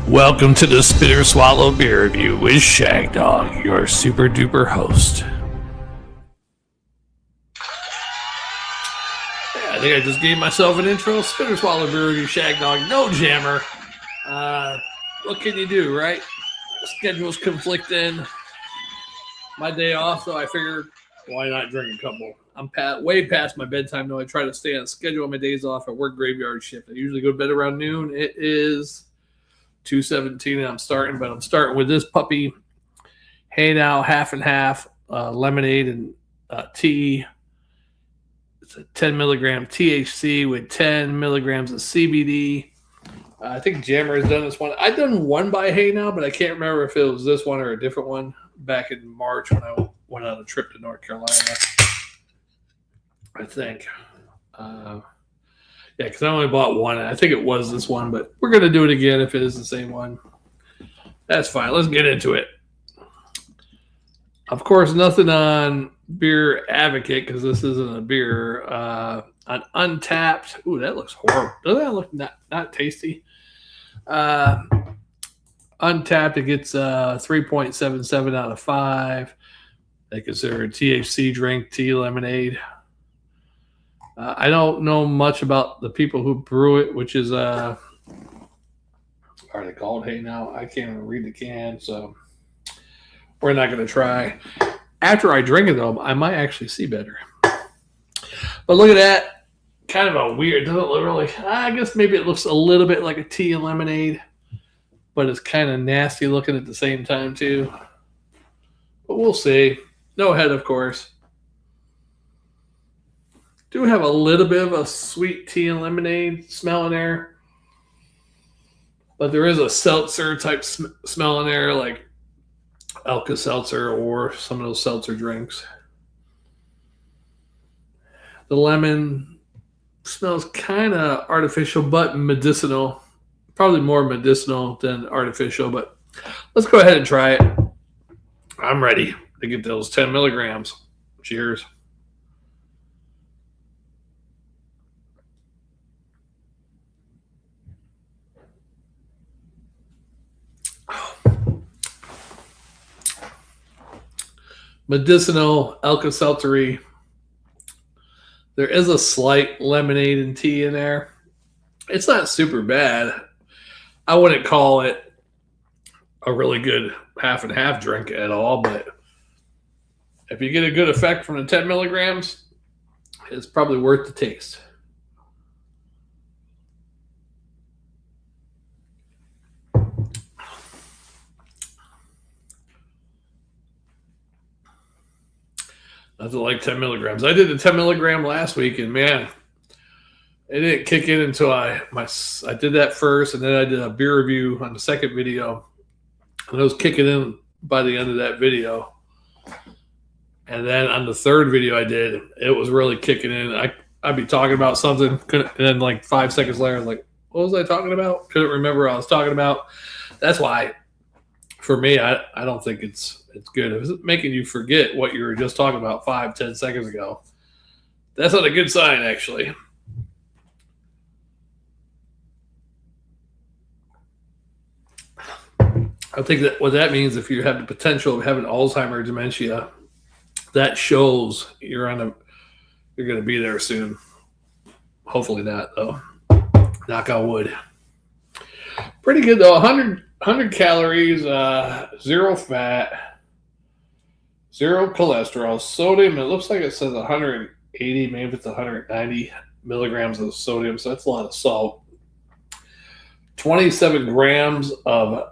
Welcome to the Spitter Swallow Beer Review with Shag Dog, your super duper host. Yeah, I think I just gave myself an intro. Spitter Swallow Beer Review, Shag Dog, no jammer. What can you do, right? Schedules conflicting. My day off, so I figured, why not drink a couple? I'm way past my bedtime, though. I try to stay on schedule on my days off. I work graveyard shift. I usually go to bed around noon. It is 2:17 and I'm starting with this puppy. HeyNow Half Half, lemonade and tea. It's a 10mg THC with 10 milligrams of CBD. I think Jammer has done this one. I've done one by HeyNow, but I can't remember if it was this one or a different one back in March when I went on a trip to North Carolina. I think. Yeah, because I only bought one. I think it was this one, but we're going to do it again if it is the same one. That's fine. Let's get into it. Of course, nothing on Beer Advocate because this isn't a beer. On Untapped. Ooh, that looks horrible. Doesn't that look not tasty? Untapped, it gets 3.77 out of 5. They consider a THC drink, tea, lemonade. I don't know much about the people who brew it, which is, are they called HeyNow? I can't even read the can, so we're not going to try. After I drink it, though, I might actually see better. But look at that. Kind of a weird, doesn't look really, I guess maybe it looks a little bit like a tea and lemonade, but it's kind of nasty looking at the same time, too. But we'll see. No head, of course. Do have a little bit of a sweet tea and lemonade smell in there, but there is a seltzer type smell in there, like Alka-Seltzer or some of those seltzer drinks. The lemon smells kind of artificial, but medicinal. Probably more medicinal than artificial, but let's go ahead and try it. I'm ready to get those 10 milligrams. Cheers. Medicinal, Alka-Seltzery. There is a slight lemonade and tea in there. It's not super bad. I wouldn't call it a really good half and half drink at all, but if you get a good effect from the 10 milligrams, it's probably worth the taste. Nothing like 10 milligrams. I did the 10 milligram last week, and man, it didn't kick in until I did that first, and then I did a beer review on the second video, and it was kicking in by the end of that video. And then on the third video I did, it was really kicking in. I'd be talking about something, and then like 5 seconds later, I'm like, what was I talking about? Couldn't remember what I was talking about. That's why, for me, I don't think it's good. If it's making you forget what you were just talking about 5-10 seconds ago, that's not a good sign, actually. I think that what that means, if you have the potential of having Alzheimer's, dementia, that shows you're going to be there soon. Hopefully not, though. Knock on wood. Pretty good, though. 100 calories, 0 fat, 0 cholesterol, sodium. It looks like it says 180, maybe it's 190 milligrams of sodium, so that's a lot of salt. 27 grams of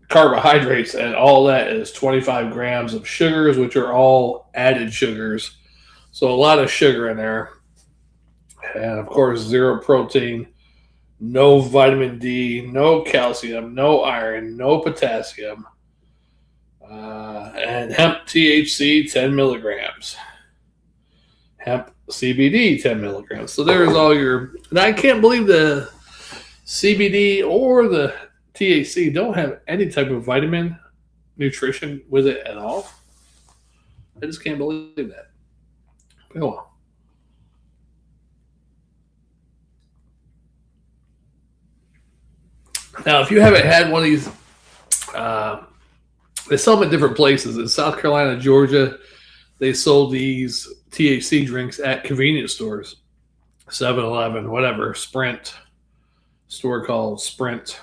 carbohydrates, and all that is 25 grams of sugars, which are all added sugars. So a lot of sugar in there. And of course, 0 protein, no vitamin D, no calcium, no iron, no potassium, and hemp THC 10 milligrams. Hemp CBD 10 milligrams. So there's all your, and I can't believe the CBD or the THC don't have any type of vitamin nutrition with it at all. I just can't believe that. Oh well. Now, if you haven't had one of these, they sell them at different places. In South Carolina, Georgia, they sold these THC drinks at convenience stores, 7-Eleven, whatever, Sprint, store called Sprint.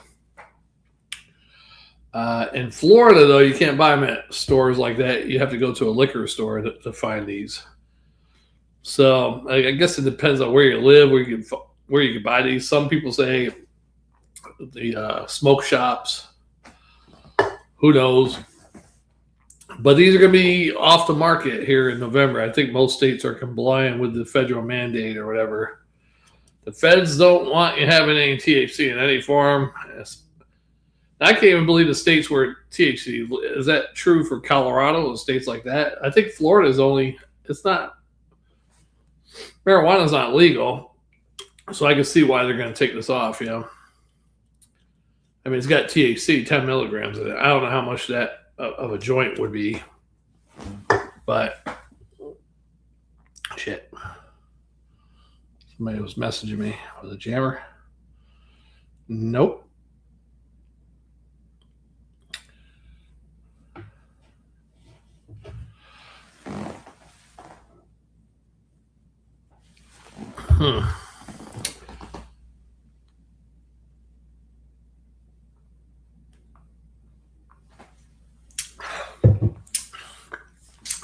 In Florida, though, you can't buy them at stores like that. You have to go to a liquor store to find these. So I guess it depends on where you live, where you can buy these. Some people say the smoke shops. Who knows? But these are going to be off the market here in November. I think most states are complying with the federal mandate or whatever. The feds don't want you having any THC in any form. I can't even believe the states where THC, is that true for Colorado and states like that? I think Florida is marijuana is not legal. So I can see why they're going to take this off, I mean, it's got THC, 10 milligrams in it. I don't know how much that of a joint would be, but shit. Somebody was messaging me. Was it Jammer? Nope.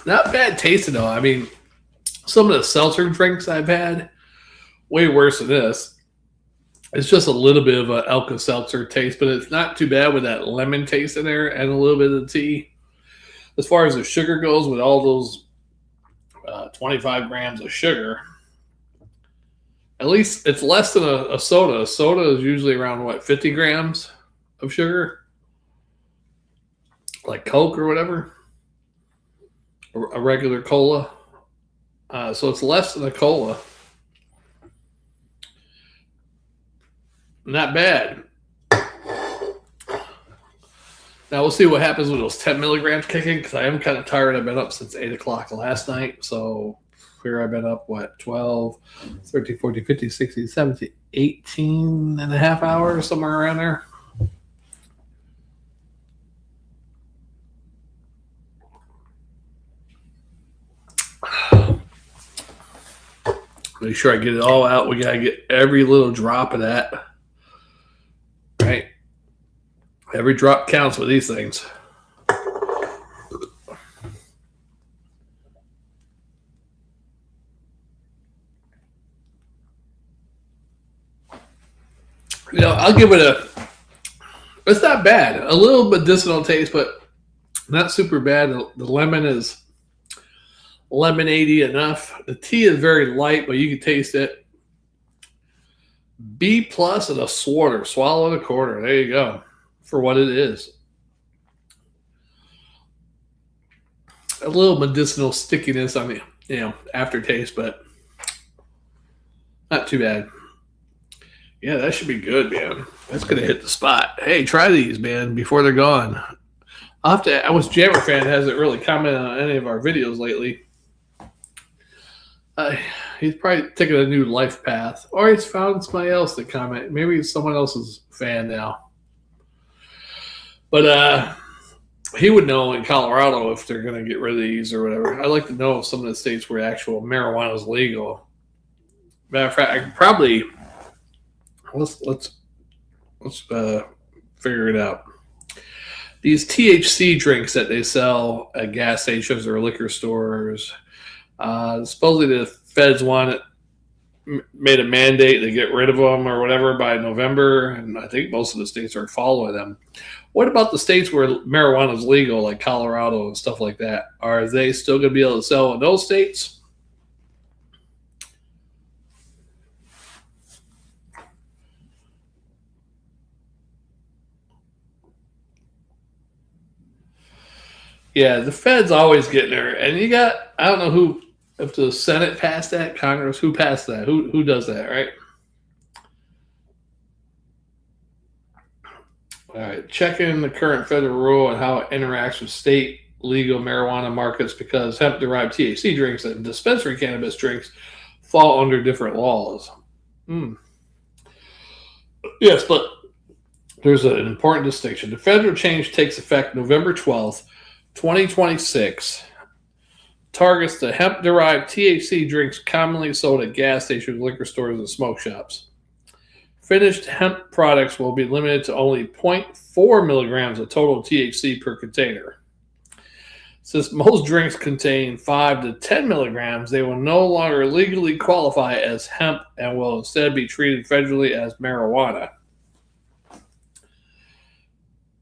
Not bad tasting though. I mean, some of the seltzer drinks I've had, way worse than this. It's just a little bit of an Alka-Seltzer taste, but it's not too bad with that lemon taste in there and a little bit of the tea. As far as the sugar goes, with all those 25 grams of sugar, at least it's less than a soda. A soda is usually around, 50 grams of sugar? Like Coke or whatever? A regular cola. So it's less than a cola. Not bad. Now we'll see what happens with those 10 milligrams kicking, because I am kind of tired. I've been up since 8 o'clock last night. So here I've been up, 12, 13, 14, 15, 16, 17, 18 and a half hours, somewhere around there. Make sure I get it all out. We got to get every little drop of that. Right? Every drop counts with these things. I'll give it it's not bad. A little medicinal taste, but not super bad. The lemon is lemonade-y enough. The tea is very light, but you can taste it. B+ and a swallow and a quarter. There you go. For what it is. A little medicinal stickiness on the aftertaste, but not too bad. Yeah, that should be good, man. That's gonna hit the spot. Hey, try these, man, before they're gone. I was Jammer fan hasn't really commented on any of our videos lately. He's probably taking a new life path, or he's found somebody else to comment. Maybe he's someone else's fan now. But he would know in Colorado if they're going to get rid of these or whatever. I'd like to know if some of the states where actual marijuana is legal. Matter of fact, I could probably let's figure it out. These THC drinks that they sell at gas stations or liquor stores. Supposedly the feds made a mandate to get rid of them or whatever by November, and I think most of the states are following them. What about the states where marijuana is legal, like Colorado and stuff like that? Are they still going to be able to sell in those states? Yeah, the feds always getting there, and I don't know who. If the Senate passed that, Congress, who passed that? Who does that, right? All right, checking the current federal rule and how it interacts with state legal marijuana markets, because hemp-derived THC drinks and dispensary cannabis drinks fall under different laws. Yes, but there's an important distinction. The federal change takes effect November 12th, 2026. Targets the hemp-derived THC drinks commonly sold at gas stations, liquor stores, and smoke shops. Finished hemp products will be limited to only 0.4 milligrams of total THC per container. Since most drinks contain 5 to 10 milligrams, they will no longer legally qualify as hemp and will instead be treated federally as marijuana.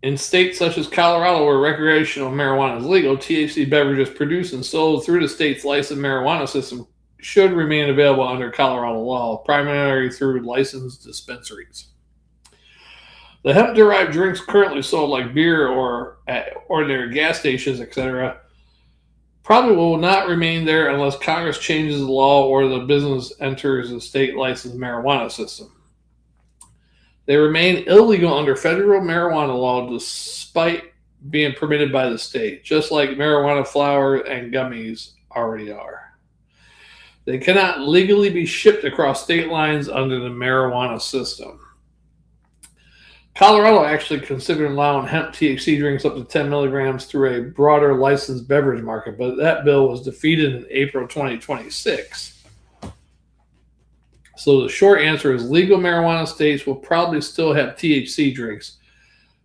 In states such as Colorado, where recreational marijuana is legal, THC beverages produced and sold through the state's licensed marijuana system should remain available under Colorado law, primarily through licensed dispensaries. The hemp-derived drinks currently sold like beer or at ordinary gas stations, etc., probably will not remain there unless Congress changes the law or the business enters the state licensed marijuana system. They remain illegal under federal marijuana law despite being permitted by the state, just like marijuana flower and gummies already are. They cannot legally be shipped across state lines under the marijuana system. Colorado actually considered allowing hemp THC drinks up to 10 milligrams through a broader licensed beverage market, but that bill was defeated in April 2026. So the short answer is legal marijuana states will probably still have THC drinks,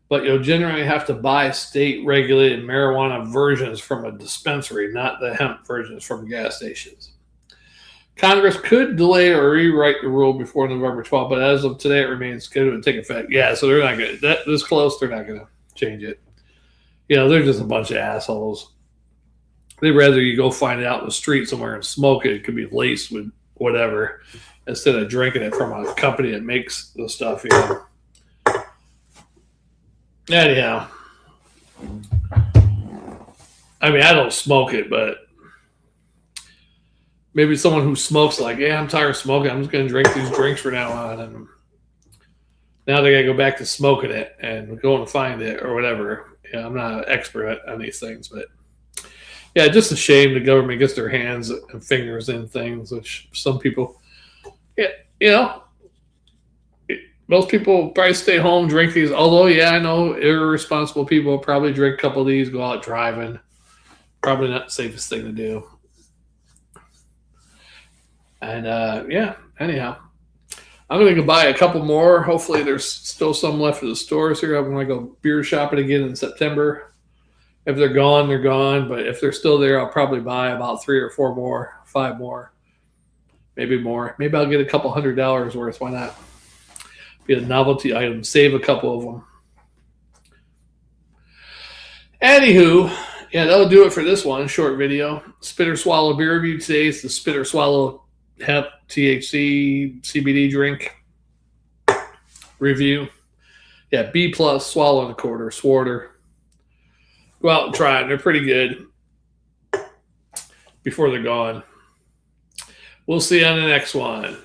but you'll generally have to buy state-regulated marijuana versions from a dispensary, not the hemp versions from gas stations. Congress could delay or rewrite the rule before November 12th, but as of today, it remains scheduled to take effect. Yeah, so they're not going to, this close, they're not going to change it. They're just a bunch of assholes. They'd rather you go find it out in the street somewhere and smoke it. It could be laced with whatever, instead of drinking it from a company that makes the stuff, Anyhow. I mean, I don't smoke it, but maybe someone who smokes like, yeah, I'm tired of smoking. I'm just going to drink these drinks from now on. And now they got to go back to smoking it and going to find it or whatever. I'm not an expert on these things, but just a shame the government gets their hands and fingers in things, which some people, most people probably stay home, drink these. Although, I know irresponsible people probably drink a couple of these, go out driving. Probably not the safest thing to do. And, anyhow. I'm going to go buy a couple more. Hopefully there's still some left at the stores here. I'm going to go beer shopping again in September. If they're gone, they're gone. But if they're still there, I'll probably buy about 3 or 4 more, 5 more, maybe more. Maybe I'll get a couple $100 worth. Why not? Be a novelty item. Save a couple of them. Anywho, that'll do it for this one. Short video. Spit or Swallow beer review. Today is the Spit or Swallow hemp THC CBD drink review. B+, swallow and a quarter, Swarter. Go out and try it. They're pretty good before they're gone. We'll see you on the next one.